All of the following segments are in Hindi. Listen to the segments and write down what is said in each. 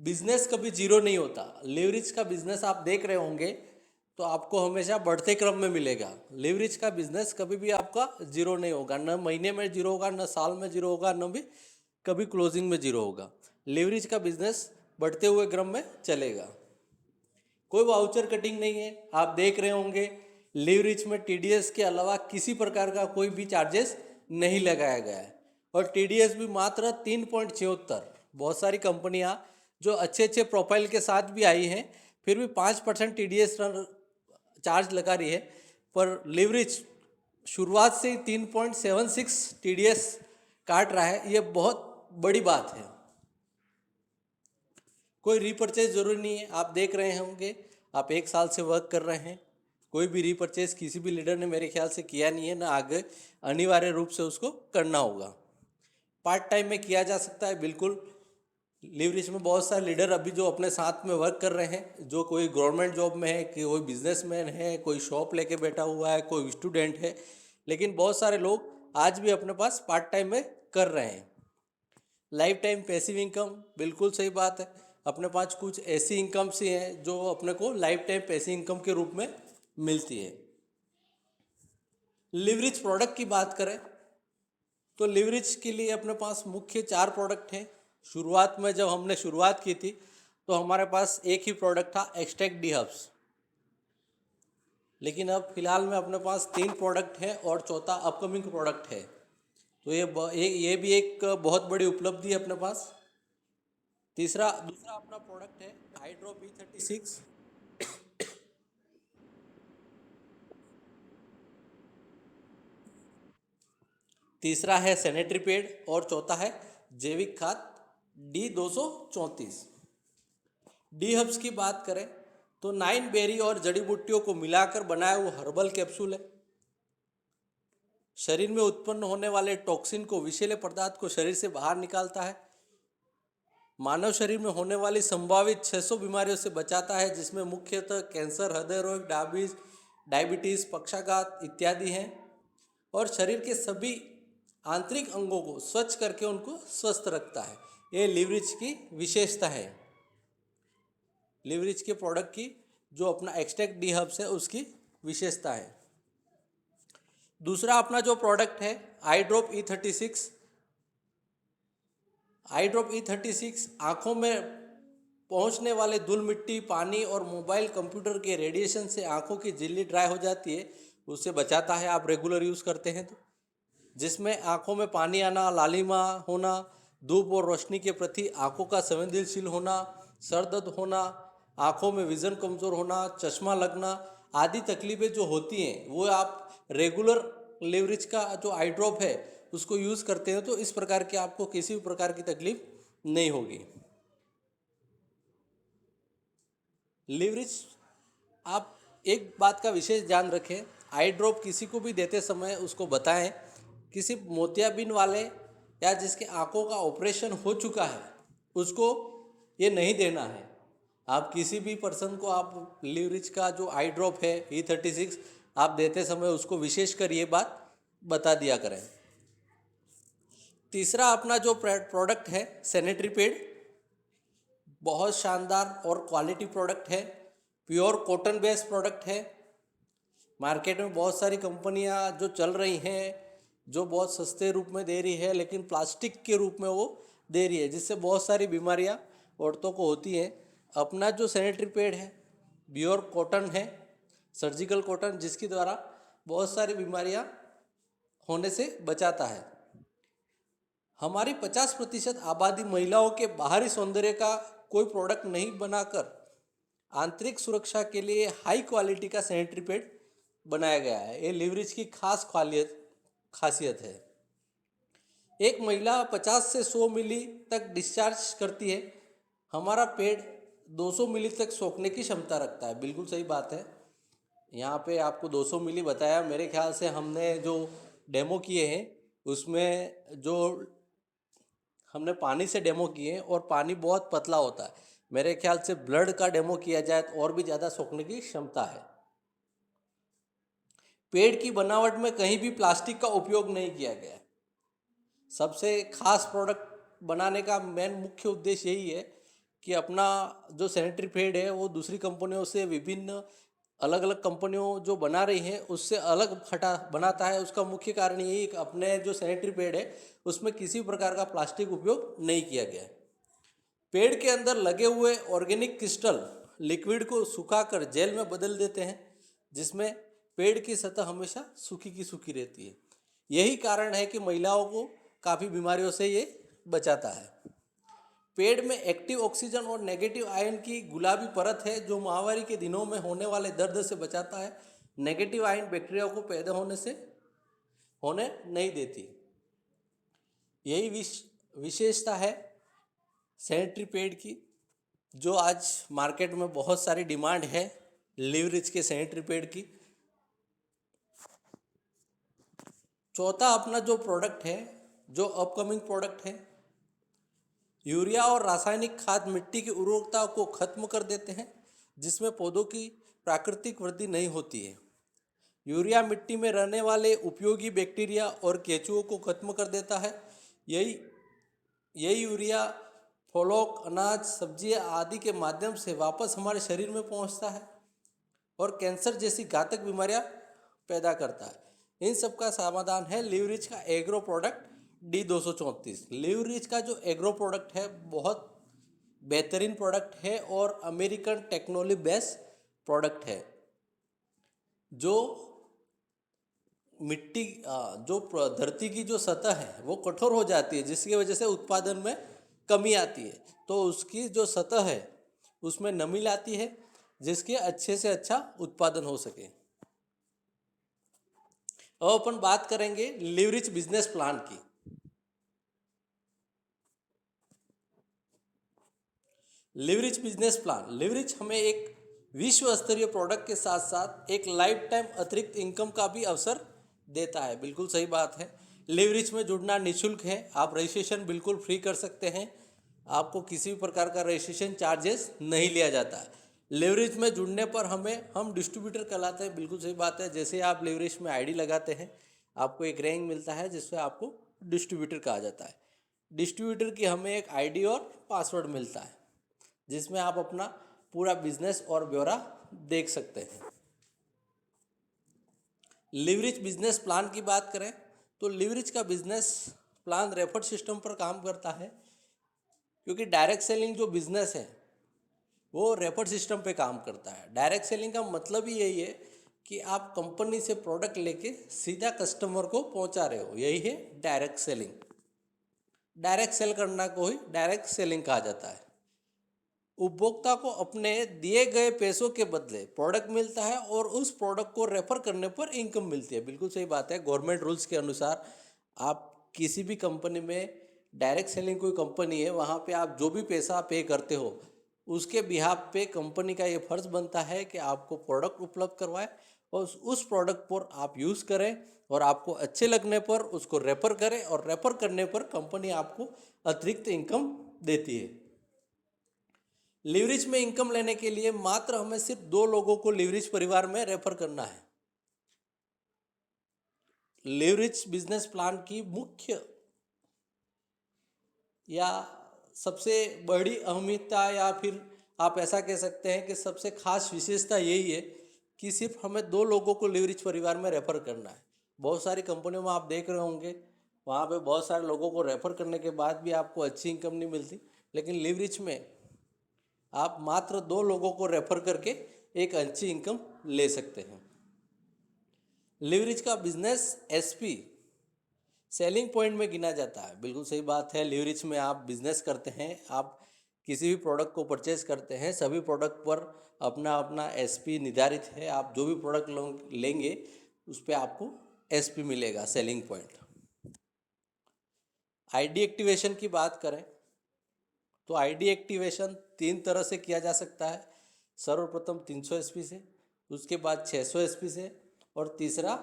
बिजनेस कभी जीरो नहीं होता। लीवरेज का बिजनेस आप देख रहे होंगे तो आपको हमेशा बढ़ते क्रम में मिलेगा। लीवरेज का बिजनेस कभी भी आपका जीरो नहीं होगा, न महीने में जीरो होगा, न साल में जीरो होगा, न भी कभी क्लोजिंग में जीरो होगा। लीवरेज का बिजनेस बढ़ते हुए क्रम में चलेगा। कोई वाउचर कटिंग नहीं है। आप देख रहे होंगे लीवरेज में टीडीएस के अलावा किसी प्रकार का कोई भी चार्जेस नहीं लगाया गया है, और टीडीएस भी मात्र 3.76। बहुत सारी कंपनियां जो अच्छे अच्छे प्रोफाइल के साथ भी आई हैं फिर भी 5% टीडीएस चार्ज लगा रही है, पर लीवरेज शुरुआत से ही 3.76 टीडीएस काट रहा है। ये बहुत बड़ी बात है। कोई रीपरचेज जरूरी नहीं है। आप देख रहे होंगे, आप 1 साल से वर्क कर रहे हैं, कोई भी रीपरचेज किसी भी लीडर ने मेरे ख्याल से किया नहीं है, ना आगे अनिवार्य रूप से उसको करना होगा। पार्ट टाइम में किया जा सकता है बिल्कुल। लीवरेज में बहुत सारे लीडर अभी जो अपने साथ में वर्क कर रहे हैं, जो कोई गवर्नमेंट जॉब में है, कोई बिजनेसमैन है, कोई शॉप लेके बैठा हुआ है, कोई स्टूडेंट है, लेकिन बहुत सारे लोग आज भी अपने पास पार्ट टाइम में कर रहे हैं। लाइफ टाइम पैसिव इनकम, बिल्कुल सही बात है। अपने पास कुछ ऐसी इनकम्स ही हैं जो अपने को लाइफ टाइम पैसिव इनकम के रूप में मिलती है। लिवरेज प्रोडक्ट की बात करें तो लिवरेज के लिए अपने पास मुख्य 4 प्रोडक्ट हैं। शुरुआत में जब हमने शुरुआत की थी तो हमारे पास एक ही प्रोडक्ट था, एक्सट्रैक्ट डी हब्स, लेकिन अब फिलहाल में अपने पास 3 प्रोडक्ट हैं और चौथा अपकमिंग प्रोडक्ट है। तो ये भी एक बहुत बड़ी उपलब्धि है अपने पास। दूसरा अपना प्रोडक्ट है हाइड्रो B36। तीसरा है सैनिटरी पैड और चौथा है जैविक खाद D234। डी हब्स की बात करें तो 9 बेरी और जड़ी बूटियों को मिलाकर बनाया हुआ हर्बल कैप्सूल है। शरीर में उत्पन्न होने वाले टॉक्सिन को, विषैले पदार्थ को शरीर से बाहर निकालता है। मानव शरीर में होने वाली संभावित 600 बीमारियों से बचाता है, जिसमें मुख्यतः कैंसर, हृदय रोग, डायबिटीज, पक्षाघात इत्यादि हैं। और शरीर के सभी आंतरिक अंगों को स्वच्छ करके उनको स्वस्थ रखता है। ये लीवरेज की विशेषता है। लीवरेज के प्रोडक्ट की जो अपना एक्सट्रैक्ट डी हब्स है उसकी विशेषता है। दूसरा अपना जो प्रोडक्ट है आई ड्रॉप E36। आई ड्रॉप E36 आँखों में पहुँचने वाले धूल मिट्टी, पानी और मोबाइल कंप्यूटर के रेडिएशन से आँखों की झिल्ली ड्राई हो जाती है, उससे बचाता है। आप रेगुलर यूज़ करते हैं तो, जिसमें आँखों में पानी आना, लालिमा होना, धूप और रोशनी के प्रति आँखों का संवेदनशील होना, सर दर्द होना, आँखों में विज़न कमज़ोर होना, चश्मा लगना आदि तकलीफ़ें जो होती हैं, वो आप रेगुलर लीवरेज का जो आई ड्रॉप है उसको यूज़ करते हैं तो इस प्रकार की आपको किसी भी प्रकार की तकलीफ नहीं होगी। लीवरेज, आप एक बात का विशेष ध्यान रखें, आई ड्रॉप किसी को भी देते समय उसको बताएं किसी मोतियाबिंद वाले या जिसके आंखों का ऑपरेशन हो चुका है उसको ये नहीं देना है। आप किसी भी पर्सन को आप लीवरेज का जो आई ड्रॉप है E36 आप देते समय उसको विशेषकर ये बात बता दिया करें। तीसरा अपना जो प्रोडक्ट है सैनिटरी पैड, बहुत शानदार और क्वालिटी प्रोडक्ट है। प्योर कॉटन बेस्ड प्रोडक्ट है। मार्केट में बहुत सारी कंपनियां जो चल रही हैं जो बहुत सस्ते रूप में दे रही है, लेकिन प्लास्टिक के रूप में वो दे रही है, जिससे बहुत सारी बीमारियां औरतों को होती हैं। अपना जो सैनिटरी पैड है प्योर कॉटन है, सर्जिकल कॉटन, जिसके द्वारा बहुत सारी बीमारियां होने से बचाता है। हमारी 50% आबादी महिलाओं के बाहरी सौंदर्य का कोई प्रोडक्ट नहीं बनाकर आंतरिक सुरक्षा के लिए हाई क्वालिटी का सैनिटरी पैड बनाया गया है। ये लीवरेज की खासियत है। एक महिला 50 से 100 मिली तक डिस्चार्ज करती है। हमारा पैड 200 मिली तक सोखने की क्षमता रखता है। बिल्कुल सही बात है। यहाँ पे आपको 200 मिली बताया, मेरे ख्याल से हमने जो डेमो किए हैं उसमें जो हमने पानी से डेमो किए हैं और पानी बहुत पतला होता है। मेरे ख्याल से ब्लड का डेमो किया जाए तो और भी ज़्यादा सोखने की क्षमता है। पेड़ की बनावट में कहीं भी प्लास्टिक का उपयोग नहीं किया गया है। सबसे खास प्रोडक्ट बनाने का मेन मुख्य उद्देश्य यही है कि अपना जो सैनिटरी पैड है वो दूसरी कंपनियों से विभिन्न अलग अलग कंपनियों जो बना रही हैं उससे अलग हटा बनाता है। उसका मुख्य कारण यही है कि अपने जो सैनिटरी पैड है उसमें किसी प्रकार का प्लास्टिक उपयोग नहीं किया गया है। पेड़ के अंदर लगे हुए ऑर्गेनिक क्रिस्टल लिक्विड को सुखाकर जेल में बदल देते हैं, जिसमें पेड़ की सतह हमेशा सूखी की सूखी रहती है। यही कारण है कि महिलाओं को काफ़ी बीमारियों से ये बचाता है। पेड़ में एक्टिव ऑक्सीजन और नेगेटिव आयन की गुलाबी परत है जो माहवारी के दिनों में होने वाले दर्द से बचाता है। नेगेटिव आयन बैक्टीरिया को पैदा होने नहीं देती। यही विशेषता है सैनिटरी पैड की, जो आज मार्केट में बहुत सारी डिमांड है लिवरिज के सैनिटरी पैड की। चौथा अपना जो प्रोडक्ट है, जो अपकमिंग प्रोडक्ट है, यूरिया और रासायनिक खाद मिट्टी की उर्वरकता को खत्म कर देते हैं, जिसमें पौधों की प्राकृतिक वृद्धि नहीं होती है। यूरिया मिट्टी में रहने वाले उपयोगी बैक्टीरिया और केंचुओं को खत्म कर देता है। यही यूरिया फलों, अनाज, सब्जियां आदि के माध्यम से वापस हमारे शरीर में पहुंचता है और कैंसर जैसी घातक बीमारियां पैदा करता है। इन सब का समाधान है लिवरिज का एग्रो प्रोडक्ट D234। लिवरिज का जो एग्रो प्रोडक्ट है बहुत बेहतरीन प्रोडक्ट है और अमेरिकन टेक्नोलॉजी बेस्ड प्रोडक्ट है, जो मिट्टी जो धरती की जो सतह है वो कठोर हो जाती है, जिसकी वजह से उत्पादन में कमी आती है। तो उसकी जो सतह है उसमें नमी लाती है, जिसके अच्छे से अच्छा उत्पादन हो सके। अब अपन बात करेंगे लिवरिज बिजनेस प्लान की। लिवरिज बिजनेस प्लान, लिवरिज हमें एक विश्व स्तरीय प्रोडक्ट के साथ साथ एक लाइफ टाइम अतिरिक्त इनकम का भी अवसर देता है। बिल्कुल सही बात है। लिवरिज में जुड़ना निःशुल्क है, आप रजिस्ट्रेशन बिल्कुल फ्री कर सकते हैं, आपको किसी भी प्रकार का रजिस्ट्रेशन चार्जेस नहीं लिया जाता है। लिवरिज में जुड़ने पर हम डिस्ट्रीब्यूटर कहलाते हैं। बिल्कुल सही बात है। जैसे आप लिवरिज में आईडी लगाते हैं आपको एक रैंक मिलता है जिससे आपको डिस्ट्रीब्यूटर कहा जाता है। डिस्ट्रीब्यूटर की हमें एक आईडी और पासवर्ड मिलता है जिसमें आप अपना पूरा बिजनेस और ब्यौरा देख सकते हैं। लिवरिज बिजनेस प्लान की बात करें तो लिवरिज का बिजनेस प्लान रेफर सिस्टम पर काम करता है, क्योंकि डायरेक्ट सेलिंग जो बिजनेस है वो रेफर सिस्टम पे काम करता है। डायरेक्ट सेलिंग का मतलब ही यही है कि आप कंपनी से प्रोडक्ट लेके सीधा कस्टमर को पहुंचा रहे हो, यही है डायरेक्ट सेलिंग। डायरेक्ट सेल करना को ही डायरेक्ट सेलिंग कहा जाता है। उपभोक्ता को अपने दिए गए पैसों के बदले प्रोडक्ट मिलता है और उस प्रोडक्ट को रेफर करने पर इनकम मिलती है। बिल्कुल सही बात है। गवर्नमेंट रूल्स के अनुसार आप किसी भी कंपनी में, डायरेक्ट सेलिंग कोई कंपनी है, वहाँ पे आप जो भी पैसा पे करते हो उसके बिहाफ पे कंपनी का ये फर्ज बनता है कि आपको प्रोडक्ट उपलब्ध करवाए और उस प्रोडक्ट पर आप यूज़ करें और आपको अच्छे लगने पर उसको रेफर करें, और रेफर करने पर कंपनी आपको अतिरिक्त इनकम देती है। लिवरिज में इनकम लेने के लिए मात्र हमें सिर्फ 2 लोगों को लिवरिज परिवार में रेफर करना है। लिवरिज बिजनेस प्लान की मुख्य या सबसे बड़ी अहमियता, या फिर आप ऐसा कह सकते हैं कि सबसे खास विशेषता यही है कि सिर्फ हमें 2 लोगों को लिवरिज परिवार में रेफर करना है। बहुत सारी कंपनियों में आप देख रहे होंगे वहाँ पे बहुत सारे लोगों को रेफर करने के बाद भी आपको अच्छी इनकम नहीं मिलती, लेकिन लिवरिज में आप मात्र 2 लोगों को रेफर करके एक अच्छी इनकम ले सकते हैं। लिवरिज का बिजनेस एसपी सेलिंग पॉइंट में गिना जाता है। बिल्कुल सही बात है। लिवरिज में आप बिजनेस करते हैं, आप किसी भी प्रोडक्ट को परचेज करते हैं, सभी प्रोडक्ट पर अपना अपना एसपी निर्धारित है। आप जो भी प्रोडक्ट लेंगे उस पर आपको एसपी मिलेगा, सेलिंग पॉइंट। आईडी एक्टिवेशन की बात करें तो आईडी एक्टिवेशन 3 तरह से किया जा सकता है। सर्वप्रथम 300 एसपी से, उसके बाद 600 एसपी से, और तीसरा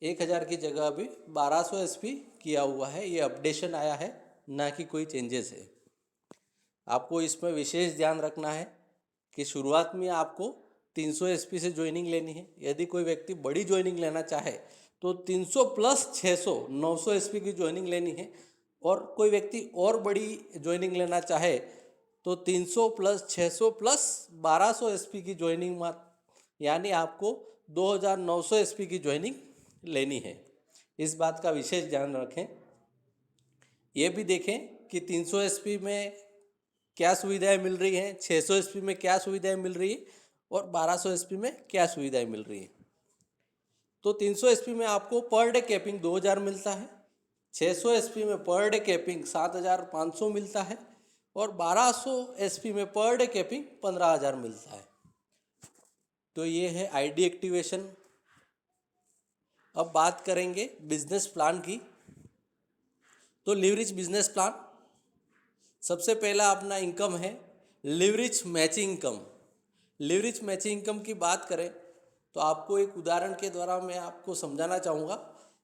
1000 की जगह अभी 1200 एसपी किया हुआ है। ये अपडेशन आया है, ना कि कोई चेंजेस है। आपको इसमें विशेष ध्यान रखना है कि शुरुआत में आपको 300 एसपी से ज्वाइनिंग लेनी है। यदि कोई व्यक्ति बड़ी ज्वाइनिंग लेना चाहे तो 300 प्लस 600 900 एसपी की ज्वाइनिंग लेनी है, और कोई व्यक्ति और बड़ी ज्वाइनिंग लेना चाहे तो 300 प्लस 600 प्लस 1200 एसपी की ज्वाइनिंग यानी आपको 2900 एसपी की ज्वाइनिंग लेनी है। इस बात का विशेष ध्यान रखें। ये भी देखें कि 300 एसपी में क्या सुविधाएं मिल रही हैं, 600 एसपी में क्या सुविधाएं मिल रही है और 1200 एसपी में क्या सुविधाएं मिल रही हैं। तो 300 एसपी में आपको पर डे कैपिंग 2000 मिलता है, 600 एसपी में पर डे कैपिंग 7500 मिलता है और 1200 एसपी में पर डे कैपिंग 15000 मिलता है। तो ये है आईडी एक्टिवेशन। अब बात करेंगे बिजनेस प्लान की। तो लीवरेज बिजनेस प्लान, सबसे पहला अपना इनकम है leverage matching income. Leverage matching income की बात करें तो आपको एक उदाहरण के द्वारा मैं आपको समझाना चाहूँगा।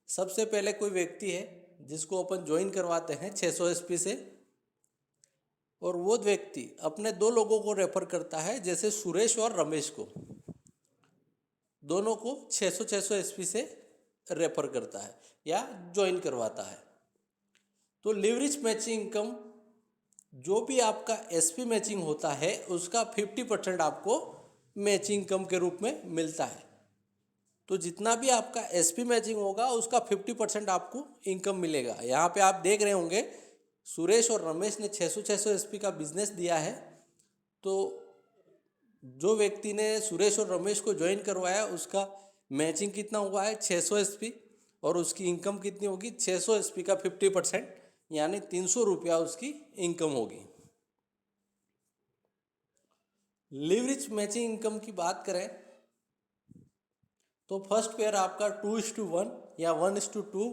सबसे पहले कोई व्यक्ति है जिसको अपन ज्वाइन करवाते हैं 600 एसपी से, और वो व्यक्ति अपने 2 लोगों को रेफर करता है, जैसे सुरेश और रमेश को, दोनों को 600 एसपी से रेफर करता है या ज्वाइन करवाता है। तो लीवरेज मैचिंग इनकम, जो भी आपका एसपी मैचिंग होता है उसका 50% आपको मैचिंग इनकम के रूप में मिलता है। तो जितना भी आपका एसपी मैचिंग होगा उसका 50% आपको इनकम मिलेगा। यहाँ पे आप देख रहे होंगे सुरेश और रमेश ने 600 एसपी का बिजनेस दिया है। तो जो व्यक्ति ने सुरेश और रमेश को ज्वाइन करवाया उसका मैचिंग कितना हुआ है 600 एसपी, और उसकी इनकम कितनी होगी 600 एसपी का 50%, यानी 300 रुपया उसकी इनकम होगी। लीवरेज मैचिंग इनकम की बात करें तो फर्स्ट पेयर आपका 2:1 या 1:2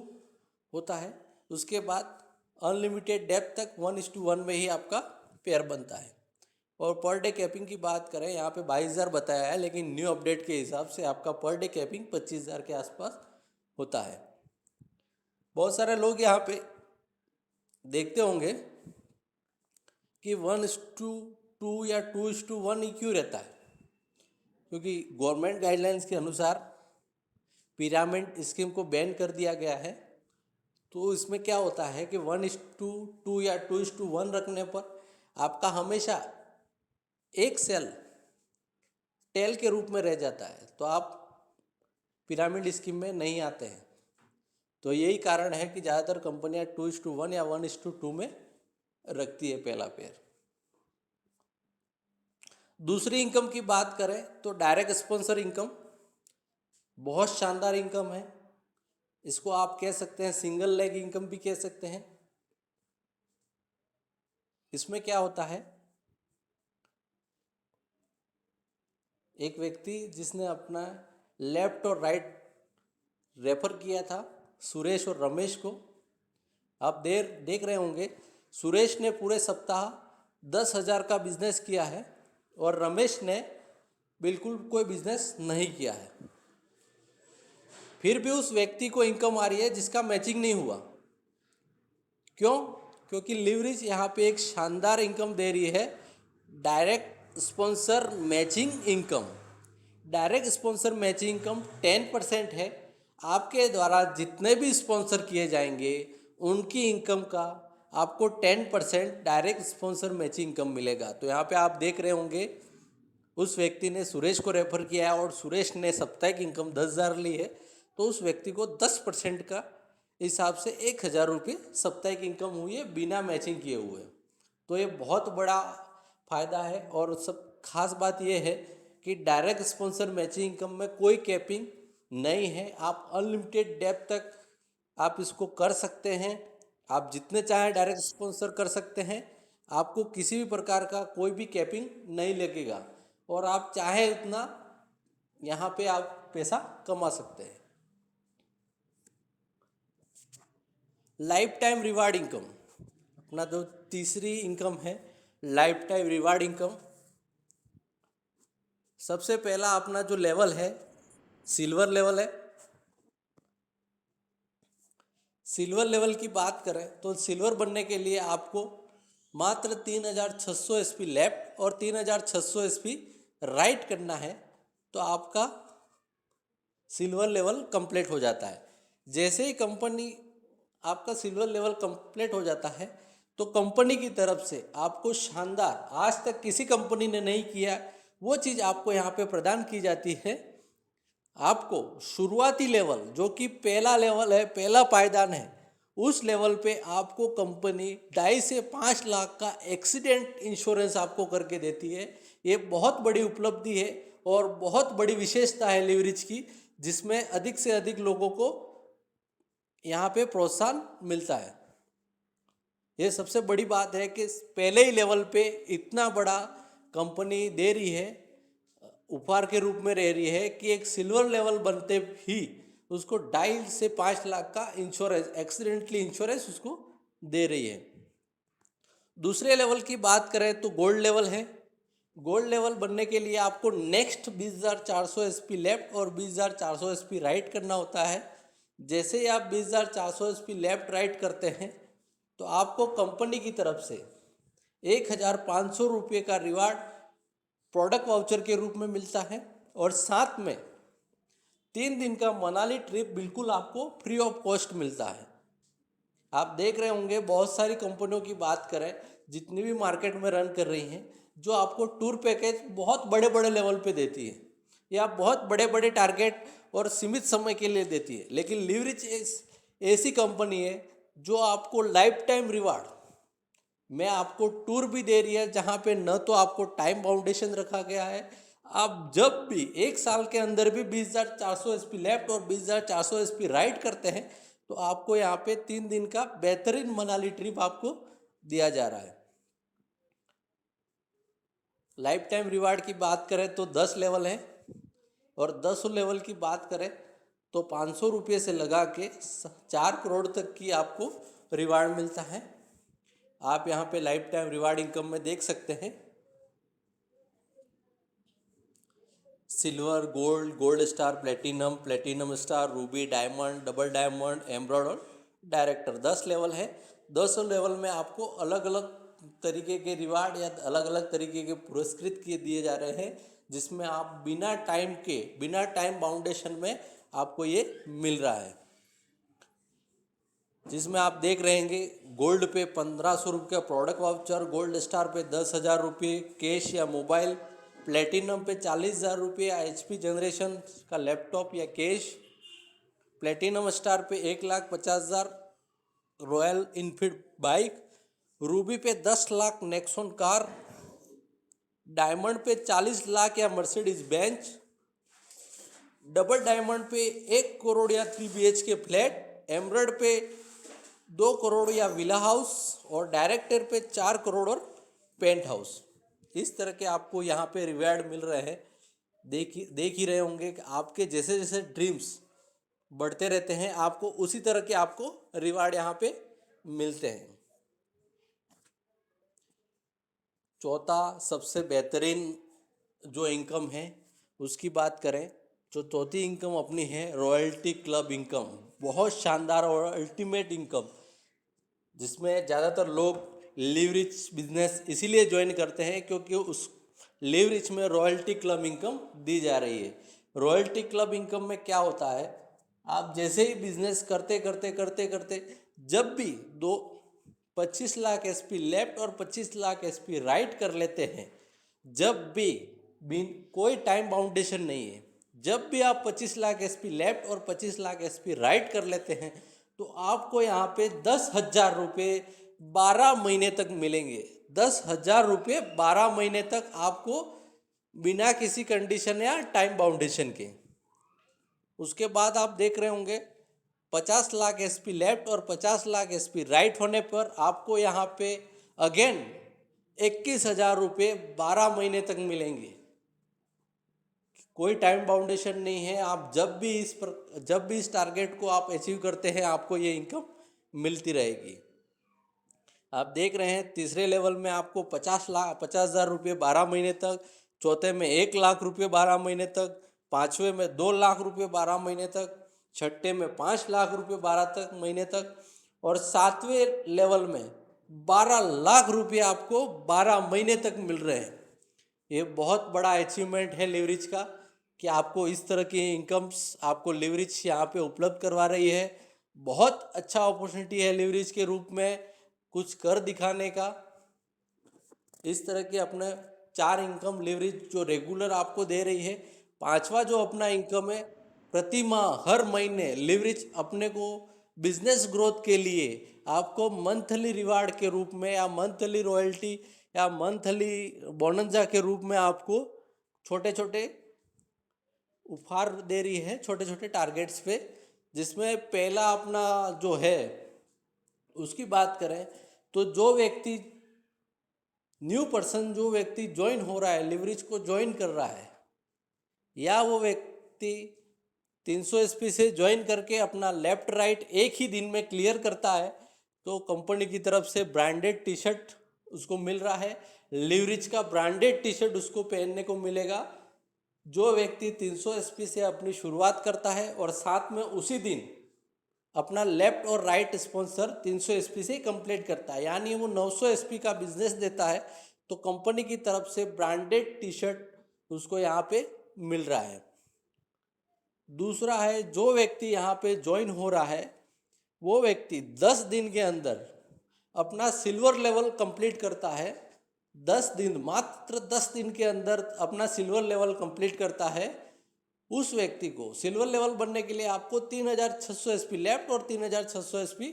होता है। उसके बाद अनलिमिटेड डेप्थ तक 1:1 में ही आपका पेयर बनता है। और पर डे कैपिंग की बात करें, यहाँ पे 22,000 बताया है, लेकिन न्यू अपडेट के हिसाब से आपका पर डे कैपिंग 25,000 के आसपास होता है। बहुत सारे लोग यहाँ पे देखते होंगे कि 1:2 या 2:1 ही क्यों रहता है, क्योंकि गवर्नमेंट गाइडलाइंस के अनुसार पिरामिड स्कीम को बैन कर दिया गया है। तो इसमें क्या होता है कि 1:2 या 2:1 रखने पर आपका हमेशा एक सेल टेल के रूप में रह जाता है, तो आप पिरामिड स्कीम में नहीं आते हैं। तो यही कारण है कि ज़्यादातर कंपनियां 2:1 या 1:2 में रखती है पहला पेयर। दूसरी इनकम की बात करें तो डायरेक्ट स्पॉन्सर इनकम, बहुत शानदार इनकम है। इसको आप कह सकते हैं सिंगल लेग इनकम भी कह सकते हैं। इसमें क्या होता है, एक व्यक्ति जिसने अपना लेफ्ट और राइट रेफर किया था सुरेश और रमेश को, आप देख रहे होंगे सुरेश ने पूरे सप्ताह 10,000 का बिजनेस किया है और रमेश ने बिल्कुल कोई बिजनेस नहीं किया है। फिर भी उस व्यक्ति को इनकम आ रही है जिसका मैचिंग नहीं हुआ। क्यों? क्योंकि लीवरेज यहाँ पे एक शानदार इनकम दे रही है, direct sponsor matching income. Direct sponsor matching income 10% है। आपके द्वारा जितने भी स्पॉन्सर किए जाएंगे उनकी इनकम का आपको 10% डायरेक्ट स्पॉन्सर मैचिंग इनकम मिलेगा। तो यहाँ पे आप देख रहे होंगे उस व्यक्ति ने सुरेश को रेफर किया है और सुरेश ने साप्ताहिक इनकम 10,000 ली है, तो उस व्यक्ति को 10% का हिसाब से 1,000 रुपये साप्ताहिक इनकम हुई है बिना मैचिंग किए हुए। तो ये बहुत बड़ा फ़ायदा है। और सब खास बात यह है कि डायरेक्ट स्पॉन्सर मैचिंग इनकम में कोई कैपिंग नहीं है। आप अनलिमिटेड डेप्थ तक आप इसको कर सकते हैं। आप जितने चाहें डायरेक्ट स्पॉन्सर कर सकते हैं, आपको किसी भी प्रकार का कोई भी कैपिंग नहीं लगेगा और आप चाहे उतना यहाँ पे आप पैसा कमा सकते हैं। लाइफ टाइम रिवार्ड इनकम, अपना जो तीसरी इनकम है लाइफ टाइम रिवार्ड इनकम। सबसे पहला अपना जो लेवल है सिल्वर लेवल है। सिल्वर लेवल की बात करें तो सिल्वर बनने के लिए आपको मात्र 3,600 एसपी लेफ्ट और 3,600 एसपी राइट करना है, तो आपका सिल्वर लेवल कंप्लीट हो जाता है। जैसे ही कंपनी आपका सिल्वर लेवल कंप्लीट हो जाता है तो कंपनी की तरफ से आपको शानदार, आज तक किसी कंपनी ने नहीं किया वो चीज़ आपको यहाँ पे प्रदान की जाती है। आपको शुरुआती लेवल जो कि पहला लेवल है, पहला पायदान है, उस लेवल पे आपको कंपनी 2.5 से 5 लाख का एक्सीडेंट इंश्योरेंस आपको करके देती है। ये बहुत बड़ी उपलब्धि है और बहुत बड़ी विशेषता है लीवरेज की, जिसमें अधिक से अधिक लोगों को यहाँ पे प्रोत्साहन मिलता है। ये सबसे बड़ी बात है कि पहले ही लेवल पे इतना बड़ा कंपनी दे रही है, उपहार के रूप में रह रही है कि एक सिल्वर लेवल बनते ही उसको 2.5 से 5 लाख का इंश्योरेंस, एक्सीडेंटली इंश्योरेंस उसको दे रही है। दूसरे लेवल की बात करें तो गोल्ड लेवल है। गोल्ड लेवल बनने के लिए आपको नेक्स्ट 20,400 एसपी लेफ्ट और 20,400 एसपी राइट करना होता है। जैसे ही आप 20,400 एसपी लेफ्ट राइट करते हैं तो आपको कंपनी की तरफ से 1,500 रुपये का रिवार्ड प्रोडक्ट वाउचर के रूप में मिलता है और साथ में 3 दिन का मनाली ट्रिप बिल्कुल आपको फ्री ऑफ कॉस्ट मिलता है। आप देख रहे होंगे बहुत सारी कंपनियों की बात करें, जितनी भी मार्केट में रन कर रही हैं, जो आपको टूर पैकेज बहुत बड़े बड़े लेवल पे देती है या बहुत बड़े बड़े टारगेट और सीमित समय के लिए देती है, लेकिन लीवरेज ऐसी कंपनी है जो आपको लाइफ टाइम रिवार्ड में आपको टूर भी दे रही है, जहाँ पे न तो आपको टाइम बाउंडेशन रखा गया है, आप जब भी 1 साल के अंदर भी 20,400 एसपी लेफ्ट और 20,400 एसपी राइट करते हैं तो आपको यहाँ पे 3 दिन का बेहतरीन मनाली ट्रिप आपको दिया जा रहा है। लाइफ टाइम रिवार्ड की बात करें तो 10 लेवल है और 10 लेवल की बात करें तो 500 रुपये से लगा के 4 करोड़ तक की आपको रिवार्ड मिलता है। आप यहाँ पे लाइफ टाइम रिवार्ड इनकम में देख सकते हैं silver, gold, gold star, platinum, platinum star, Ruby, diamond, double diamond, emerald और डायरेक्टर। 10 लेवल है। 10 लेवल में आपको अलग अलग तरीके के रिवार्ड या अलग अलग तरीके के पुरस्कृत किए दिए जा रहे हैं, जिसमें आप बिना टाइम बाउंडेशन में आपको ये मिल रहा है। जिसमें आप देख रहे हैं गोल्ड पे 1,500 रुपये का प्रोडक्ट वाउचर, गोल्ड स्टार पे 10,000 रुपये कैश या मोबाइल, प्लेटिनम पे 40,000 रुपये या HP जनरेशन का लैपटॉप या कैश, प्लेटिनम स्टार पे 1,50,000 रॉयल इनफील्ड बाइक, रूबी पे 10 लाख नेक्सॉन कार, डायमंड पे 40 लाख या मर्सिडीज बेंच, डबल डायमंड पे 1 करोड़ या 3 BHK फ्लैट, एमराल्ड पे 2 करोड़ या विला हाउस और डायरेक्टर पे 4 करोड़ और पेंट हाउस। इस तरह के आपको यहाँ पे रिवार्ड मिल रहे हैं। देख ही रहे होंगे कि आपके जैसे जैसे ड्रीम्स बढ़ते रहते हैं, आपको उसी तरह के आपको रिवार्ड यहाँ पे मिलते हैं। चौथा सबसे बेहतरीन जो इनकम है उसकी बात करें, जो चौथी इनकम अपनी है रॉयल्टी क्लब इनकम। बहुत शानदार और अल्टीमेट इनकम, जिसमें ज़्यादातर लोग लीवरेज बिजनेस इसीलिए ज्वाइन करते हैं क्योंकि उस लीवरेज में रॉयल्टी क्लब इनकम दी जा रही है। रॉयल्टी क्लब इनकम में क्या होता है, आप जैसे ही बिजनेस करते करते करते करते जब भी 25 लाख SP लेफ्ट और 25 लाख SP राइट कर लेते हैं, जब भी कोई टाइम बाउंडेशन नहीं है, जब भी आप 25 लाख SP लेफ्ट और 25 लाख SP राइट कर लेते हैं तो आपको यहाँ पे 10,000 रुपये 12 महीने तक मिलेंगे। 10,000 रुपये 12 महीने तक आपको बिना किसी कंडीशन या टाइम बाउंडेशन के। उसके बाद आप देख रहे होंगे 50 लाख SP लेफ्ट और 50 लाख SP राइट होने पर आपको यहाँ पे अगेन 21,000 रुपये 12 महीने तक मिलेंगे। कोई टाइम बाउंडेशन नहीं है, आप जब भी इस टारगेट को आप अचीव करते हैं आपको ये इनकम मिलती रहेगी। आप देख रहे हैं तीसरे लेवल में आपको 50,000 रुपये 12 महीने तक, चौथे में 1 लाख रुपये 12 महीने तक, पाँचवें में 2 लाख रुपये 12 महीने तक, छठे में 5 लाख रुपये 12 महीने तक और सातवें लेवल में 12 लाख रुपये आपको 12 महीने तक मिल रहे हैं। ये बहुत बड़ा अचीवमेंट है लीवरेज का कि आपको इस तरह की इनकम्स आपको लीवरेज यहाँ पे उपलब्ध करवा रही है। बहुत अच्छा अपॉर्चुनिटी है लीवरेज के रूप में। कुछ कर दिखाने का, इस तरह के अपने 4 इनकम लेवरेज जो रेगुलर आपको दे रही है। पांचवा जो अपना इनकम है, प्रति माह हर महीने लेवरेज अपने को बिजनेस ग्रोथ के लिए आपको मंथली रिवार्ड के रूप में या मंथली रॉयल्टी या मंथली बोनंजा के रूप में आपको छोटे छोटे उपहार दे रही है, छोटे छोटे टारगेट्स पे। जिसमें पहला अपना जो है उसकी बात करें तो जो व्यक्ति न्यू पर्सन, जो व्यक्ति ज्वाइन हो रहा है, लिवरेज को ज्वाइन कर रहा है, या वो व्यक्ति 300 एसपी से ज्वाइन करके अपना लेफ्ट राइट एक ही दिन में क्लियर करता है, तो कंपनी की तरफ से ब्रांडेड टी शर्ट उसको मिल रहा है। लिवरेज का ब्रांडेड टी शर्ट उसको पहनने को मिलेगा। जो व्यक्ति 300 एसपी से अपनी शुरुआत करता है और साथ में उसी दिन अपना लेफ्ट और राइट स्पॉन्सर 300 एसपी से कंप्लीट करता है, यानी वो 900 एसपी का बिजनेस देता है, तो कंपनी की तरफ से ब्रांडेड टी शर्ट उसको यहाँ पे मिल रहा है। दूसरा है, जो व्यक्ति यहाँ पे ज्वाइन हो रहा है वो व्यक्ति 10 दिन के अंदर अपना सिल्वर लेवल कंप्लीट करता है। 10 दिन, मात्र 10 दिन के अंदर अपना सिल्वर लेवल कंप्लीट करता है। उस व्यक्ति को सिल्वर लेवल बनने के लिए आपको 3600 एसपी लेफ्ट और 3600 एसपी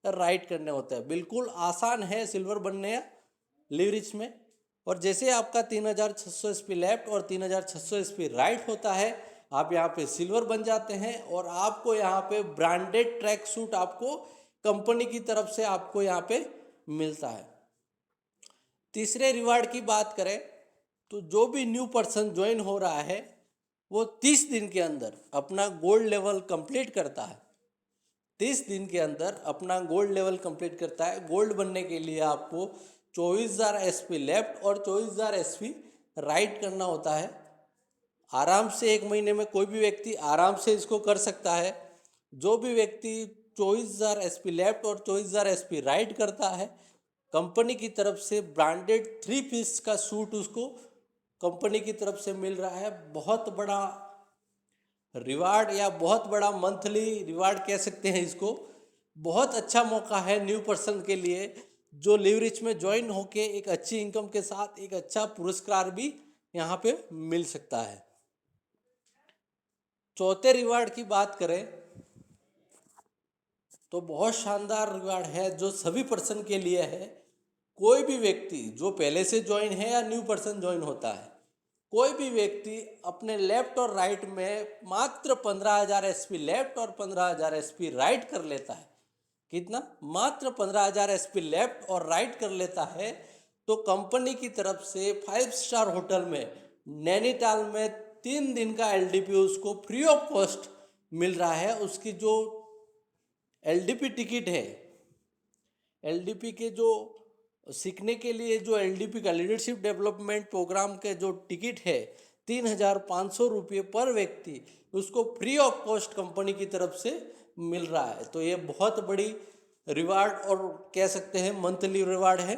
राइट करने होते हैं। बिल्कुल आसान है सिल्वर बनने लिवरेज में। और जैसे आपका 3600 एसपी लेफ्ट और 3600 एसपी राइट होता है, आप यहाँ पे सिल्वर बन जाते हैं और आपको यहाँ पे ब्रांडेड ट्रैक सूट आपको कंपनी की तरफ से आपको यहाँ पे मिलता है। तीसरे रिवार्ड की बात करें तो जो भी न्यू पर्सन ज्वाइन हो रहा है वो 30 दिन के अंदर अपना गोल्ड लेवल कंप्लीट करता है। 30 दिन के अंदर अपना गोल्ड लेवल कंप्लीट करता है। गोल्ड बनने के लिए आपको 24,000 एसपी लेफ्ट और 24,000 एसपी राइट करना होता है। आराम से एक महीने में कोई भी व्यक्ति आराम से इसको कर सकता है। जो भी व्यक्ति 24,000 एसपी लेफ्ट और 24,000 एसपी राइट करता है, कंपनी की तरफ से ब्रांडेड 3 पीस का सूट उसको कंपनी की तरफ से मिल रहा है। बहुत बड़ा रिवार्ड या बहुत बड़ा मंथली रिवार्ड कह सकते हैं इसको। बहुत अच्छा मौका है न्यू पर्सन के लिए, जो लिवरेज में ज्वाइन होके एक अच्छी इनकम के साथ एक अच्छा पुरस्कार भी यहाँ पे मिल सकता है। चौथे रिवार्ड की बात करें तो बहुत शानदार रिवार्ड है जो सभी पर्सन के लिए है। कोई भी व्यक्ति जो पहले से ज्वाइन है या न्यू पर्सन ज्वाइन होता है, कोई भी व्यक्ति अपने लेफ्ट और राइट में मात्र 15,000 एसपी लेफ्ट और 15,000 एसपी राइट कर लेता है। कितना? मात्र 15,000 एसपी लेफ्ट और राइट कर लेता है, तो कंपनी की तरफ से 5 स्टार होटल में नैनीताल में 3 दिन का एलडीपी उसको फ्री ऑफ कॉस्ट मिल रहा है। उसकी जो एलडीपी टिकट है, एलडीपी के जो सीखने के लिए जो एलडीपी का लीडरशिप डेवलपमेंट प्रोग्राम के जो टिकट है 3,500 रुपये पर व्यक्ति, उसको फ्री ऑफ कॉस्ट कंपनी की तरफ से मिल रहा है। तो ये बहुत बड़ी रिवार्ड और कह सकते हैं मंथली रिवार्ड है।